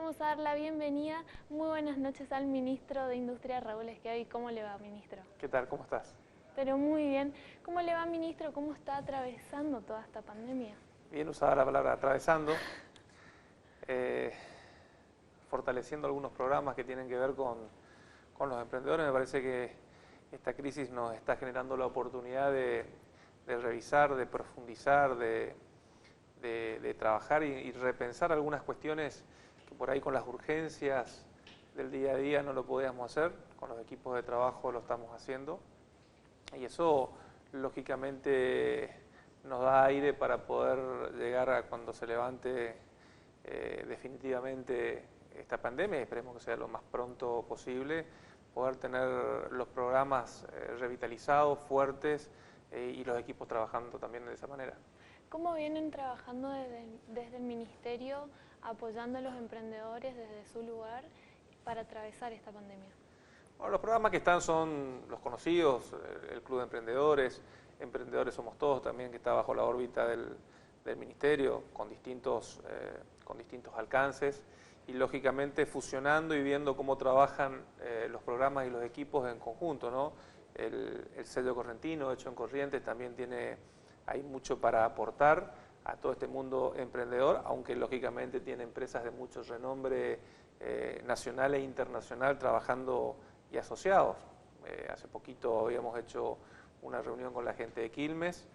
vamos a dar la bienvenida. Muy buenas noches al ministro de Industria, Raúl Esquiavi. ¿Cómo le va, ministro? ¿Qué tal? ¿Cómo estás? Pero muy bien. ¿Cómo le va, ministro? ¿Cómo está atravesando toda esta pandemia? Bien usada la palabra atravesando, fortaleciendo algunos programas que tienen que ver con los emprendedores. Me parece que esta crisis nos está generando la oportunidad de revisar, de profundizar, de trabajar y repensar algunas cuestiones que por ahí con las urgencias del día a día no lo podíamos hacer. Con los equipos de trabajo lo estamos haciendo y eso lógicamente nos da aire para poder llegar a cuando se levante definitivamente esta pandemia, y esperemos que sea lo más pronto posible, poder tener los programas revitalizados, fuertes y los equipos trabajando también de esa manera. ¿Cómo vienen trabajando desde el ministerio, apoyando a los emprendedores desde su lugar para atravesar esta pandemia? Bueno, los programas que están son los conocidos, el Club de Emprendedores, Emprendedores Somos Todos también, que está bajo la órbita del ministerio, con distintos alcances, y lógicamente fusionando y viendo cómo trabajan los programas y los equipos en conjunto, ¿no? El sello correntino, Hecho en Corrientes, también hay mucho para aportar a todo este mundo emprendedor, aunque lógicamente tiene empresas de mucho renombre nacional e internacional trabajando y asociados. Hace poquito habíamos hecho una reunión con la gente de Quilmes,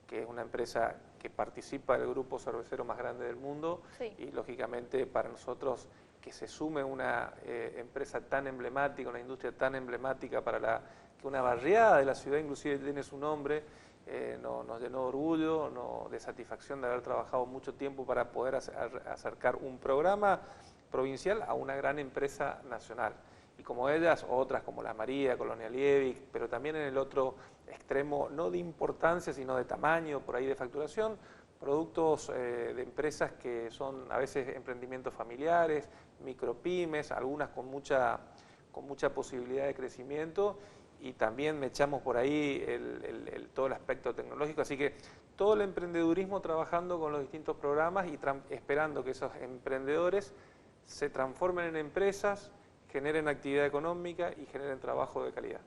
que es una empresa que participa del grupo cervecero más grande del mundo, sí. Y lógicamente para nosotros que se sume una empresa tan emblemática, una industria tan emblemática que una barriada de la ciudad inclusive tiene su nombre, nos llenó de orgullo, de satisfacción de haber trabajado mucho tiempo para poder acercar un programa provincial a una gran empresa nacional. Y como ellas, otras como la María, Colonia Liebig, pero también en el otro extremo, no de importancia, sino de tamaño, por ahí de facturación, productos de empresas que son a veces emprendimientos familiares, micropymes, algunas con mucha posibilidad de crecimiento, y también me echamos por ahí todo el aspecto tecnológico, así que todo el emprendedurismo trabajando con los distintos programas y esperando que esos emprendedores se transformen en empresas, generen actividad económica y generen trabajo de calidad.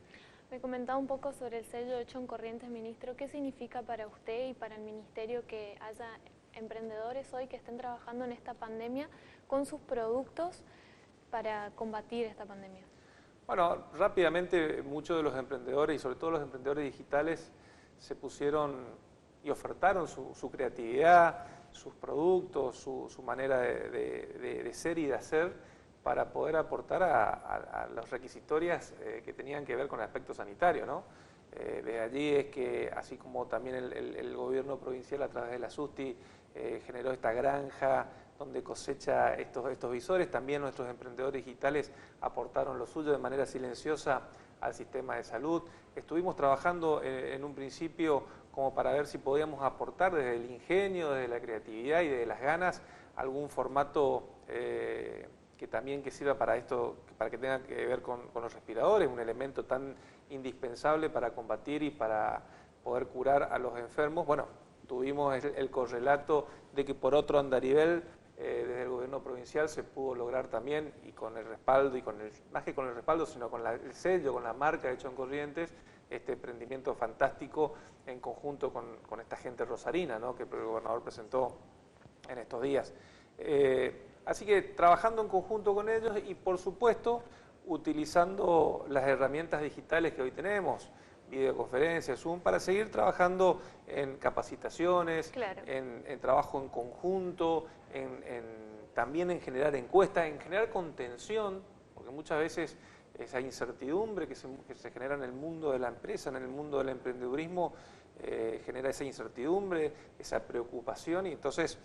Me comentaba un poco sobre el sello Hecho en Corrientes, ministro. ¿Qué significa para usted y para el ministerio que haya emprendedores hoy que estén trabajando en esta pandemia con sus productos para combatir esta pandemia? Bueno, rápidamente muchos de los emprendedores y sobre todo los emprendedores digitales se pusieron y ofertaron su creatividad, sus productos, su manera de ser y de hacer, para poder aportar a las requisitorias que tenían que ver con el aspecto sanitario, ¿no? De allí es que, así como también el gobierno provincial a través de la SUSTI generó esta granja donde cosecha estos visores, también nuestros emprendedores digitales aportaron lo suyo de manera silenciosa al sistema de salud. Estuvimos trabajando en un principio como para ver si podíamos aportar desde el ingenio, desde la creatividad y desde las ganas algún formato que también sirva para esto, para que tenga que ver con los respiradores, un elemento tan indispensable para combatir y para poder curar a los enfermos. Bueno, tuvimos el correlato de que por otro andarivel, desde el gobierno provincial se pudo lograr también, y con el respaldo, más que con el respaldo, sino con el sello, con la marca Hecho en Corrientes, este emprendimiento fantástico en conjunto con esta gente rosarina, ¿no?, que el gobernador presentó en estos días. Así que trabajando en conjunto con ellos y, por supuesto, utilizando las herramientas digitales que hoy tenemos, videoconferencias, Zoom, para seguir trabajando en capacitaciones, claro, en trabajo en conjunto, también en generar encuestas, en generar contención, porque muchas veces esa incertidumbre que se genera en el mundo de la empresa, en el mundo del emprendedurismo, genera esa incertidumbre, esa preocupación, y entonces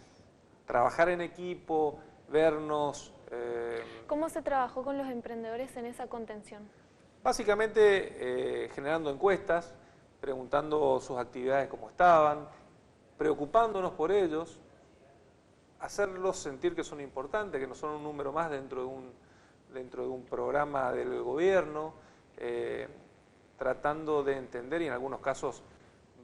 trabajar en equipo, vernos. ¿Cómo se trabajó con los emprendedores en esa contención? Básicamente generando encuestas, preguntando sus actividades cómo estaban, preocupándonos por ellos, hacerlos sentir que son importantes, que no son un número más dentro de un programa del gobierno, tratando de entender y en algunos casos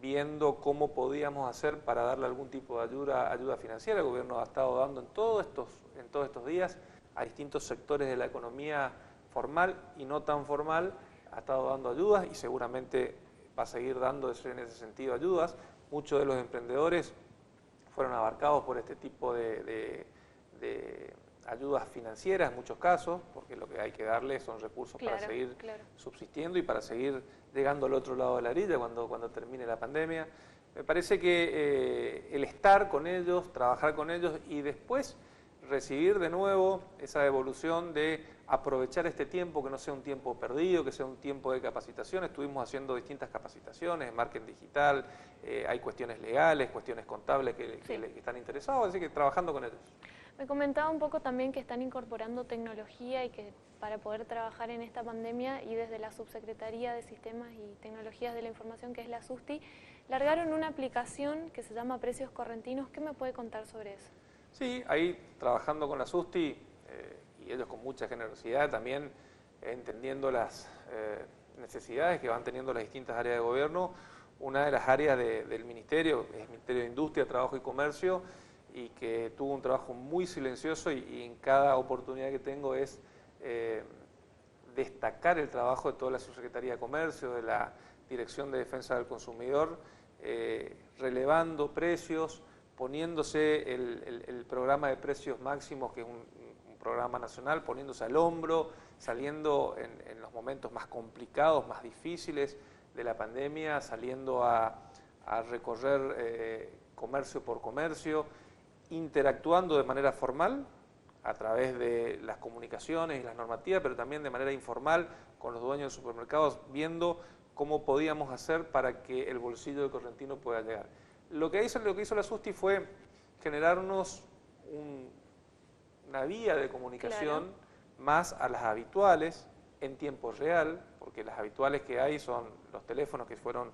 viendo cómo podíamos hacer para darle algún tipo de ayuda financiera. El gobierno ha estado dando en todos estos días a distintos sectores de la economía formal y no tan formal, ha estado dando ayudas y seguramente va a seguir dando en ese sentido ayudas. Muchos de los emprendedores fueron abarcados por este tipo de ayudas financieras en muchos casos, porque lo que hay que darle son recursos para seguir subsistiendo y para seguir llegando al otro lado de la orilla cuando termine la pandemia. Me parece que el estar con ellos, trabajar con ellos y después recibir de nuevo esa devolución de aprovechar este tiempo, que no sea un tiempo perdido, que sea un tiempo de capacitación. Estuvimos haciendo distintas capacitaciones en marketing digital, hay cuestiones legales, cuestiones contables que están interesados, así que trabajando con ellos. Me comentaba un poco también que están incorporando tecnología y que para poder trabajar en esta pandemia y desde la Subsecretaría de Sistemas y Tecnologías de la Información, que es la SUSTI, largaron una aplicación que se llama Precios Correntinos. ¿Qué me puede contar sobre eso? Sí, ahí trabajando con la SUSTI y ellos con mucha generosidad también entendiendo las necesidades que van teniendo las distintas áreas de gobierno. Una de las áreas del Ministerio es el Ministerio de Industria, Trabajo y Comercio, y que tuvo un trabajo muy silencioso y en cada oportunidad que tengo es destacar el trabajo de toda la Subsecretaría de Comercio, de la Dirección de Defensa del Consumidor, relevando precios, poniéndose el programa de precios máximos, que es un programa nacional, poniéndose al hombro, saliendo en los momentos más complicados, más difíciles de la pandemia, saliendo a recorrer comercio por comercio, interactuando de manera formal a través de las comunicaciones y las normativas, pero también de manera informal con los dueños de supermercados, viendo cómo podíamos hacer para que el bolsillo de correntino pueda llegar. Lo que hizo la SUSTI fue generarnos una vía de comunicación más a las habituales en tiempo real, porque las habituales que hay son los teléfonos que fueron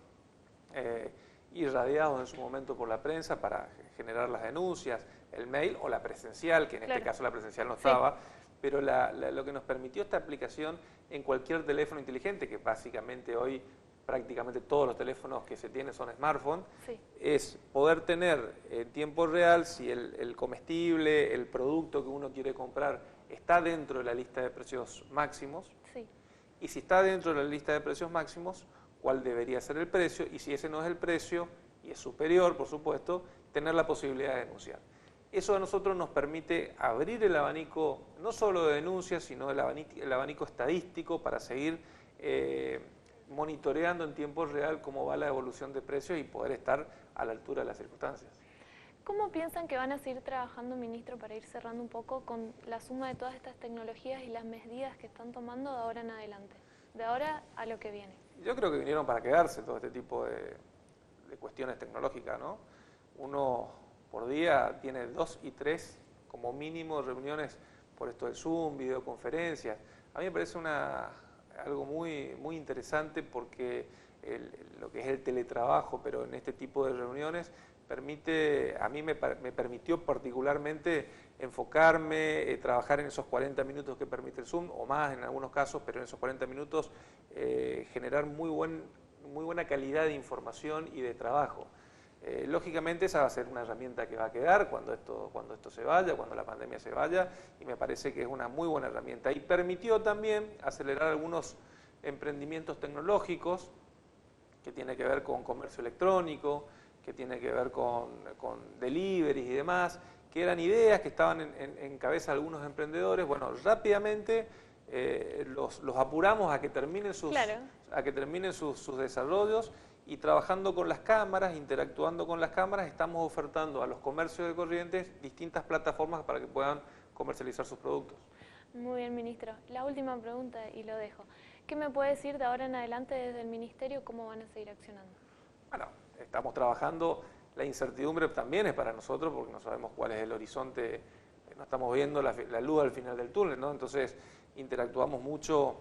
irradiados en su momento por la prensa para generar las denuncias, el mail o la presencial, que en este caso la presencial no estaba, pero lo que nos permitió esta aplicación en cualquier teléfono inteligente, que básicamente hoy prácticamente todos los teléfonos que se tienen son smartphones, es poder tener en tiempo real si el comestible, el producto que uno quiere comprar está dentro de la lista de precios máximos, y si está dentro de la lista de precios máximos, cuál debería ser el precio, y si ese no es el precio, y es superior, por supuesto, tener la posibilidad de denunciar. Eso a nosotros nos permite abrir el abanico, no solo de denuncias, sino el abanico estadístico para seguir monitoreando en tiempo real cómo va la evolución de precios y poder estar a la altura de las circunstancias. ¿Cómo piensan que van a seguir trabajando, ministro, para ir cerrando un poco con la suma de todas estas tecnologías y las medidas que están tomando de ahora en adelante, de ahora a lo que viene? Yo creo que vinieron para quedarse todo este tipo de cuestiones tecnológicas, ¿no? Uno por día tiene 2 y 3 como mínimo reuniones por esto del Zoom, videoconferencias. A mí me parece algo muy interesante porque lo que es el teletrabajo, pero en este tipo de reuniones a mí me permitió particularmente enfocarme, trabajar en esos 40 minutos que permite el Zoom, o más en algunos casos, pero en esos 40 minutos generar muy buena calidad de información y de trabajo. Lógicamente esa va a ser una herramienta que va a quedar cuando esto se vaya, cuando la pandemia se vaya, y me parece que es una muy buena herramienta. Y permitió también acelerar algunos emprendimientos tecnológicos que tiene que ver con comercio electrónico, que tiene que ver con deliveries y demás, que eran ideas que estaban en cabeza de algunos emprendedores. Bueno, rápidamente los apuramos a que terminen sus desarrollos, y trabajando con las cámaras, interactuando con las cámaras, estamos ofertando a los comercios de Corrientes distintas plataformas para que puedan comercializar sus productos. Muy bien, ministro. La última pregunta y lo dejo. ¿Qué me puede decir de ahora en adelante desde el ministerio cómo van a seguir accionando? Bueno, estamos trabajando, la incertidumbre también es para nosotros porque no sabemos cuál es el horizonte, no estamos viendo la luz al final del túnel, ¿no? Entonces interactuamos mucho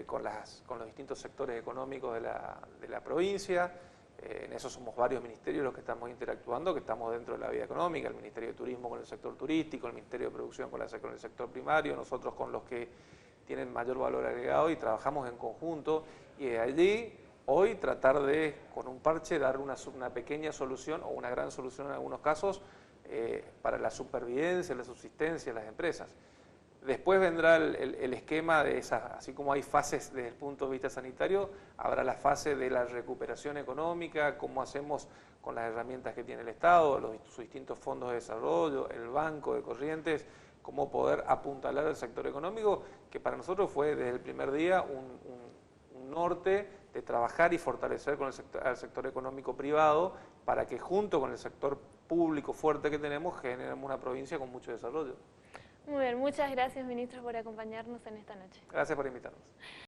con los distintos sectores económicos de la provincia. En eso somos varios ministerios los que estamos interactuando, que estamos dentro de la vida económica, el Ministerio de Turismo con el sector turístico, el Ministerio de Producción con el sector primario, nosotros con los que tienen mayor valor agregado, y trabajamos en conjunto, y de allí hoy tratar de, con un parche, dar una pequeña solución o una gran solución en algunos casos para la supervivencia, la subsistencia de las empresas. Después vendrá el esquema de esas, así como hay fases desde el punto de vista sanitario, habrá la fase de la recuperación económica, cómo hacemos con las herramientas que tiene el Estado, sus distintos fondos de desarrollo, el Banco de Corrientes, cómo poder apuntalar el sector económico, que para nosotros fue desde el primer día un norte de trabajar y fortalecer con al sector económico privado para que junto con el sector público fuerte que tenemos generemos una provincia con mucho desarrollo. Muy bien, muchas gracias, ministro, por acompañarnos en esta noche. Gracias por invitarnos.